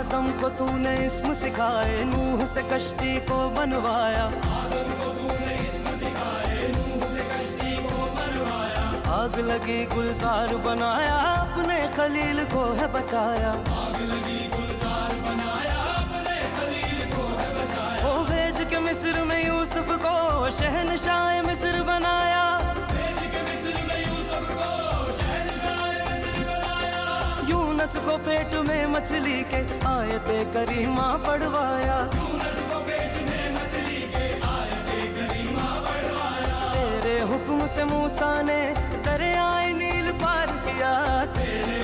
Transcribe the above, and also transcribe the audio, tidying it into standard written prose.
आदम को तूने इस्म सिखाए, नूह से कश्ती को बनवाया। आदम को तूने इस्म सिखाए, नूह से कश्ती को बनवाया। आग लगी गुलजार बनाया, अपने खलील को है बचाया। आग लगी गुलजार बनाया, अपने खलील को है बचाया। ओ भेज के मिस्र में यूसुफ को शहनशाह मिस्र बनाया। भेज के मिस्र में यूसुफ को शहंशाह मिस्र बनाया। यूनस को पेट में मछली के आयते करीमा पढ़वाया। यूनुस को पेट में मछली के आयते करीमा पढ़वाया। तेरे हुक्म से मूसा ने दरियाए नील पार किया। तेरे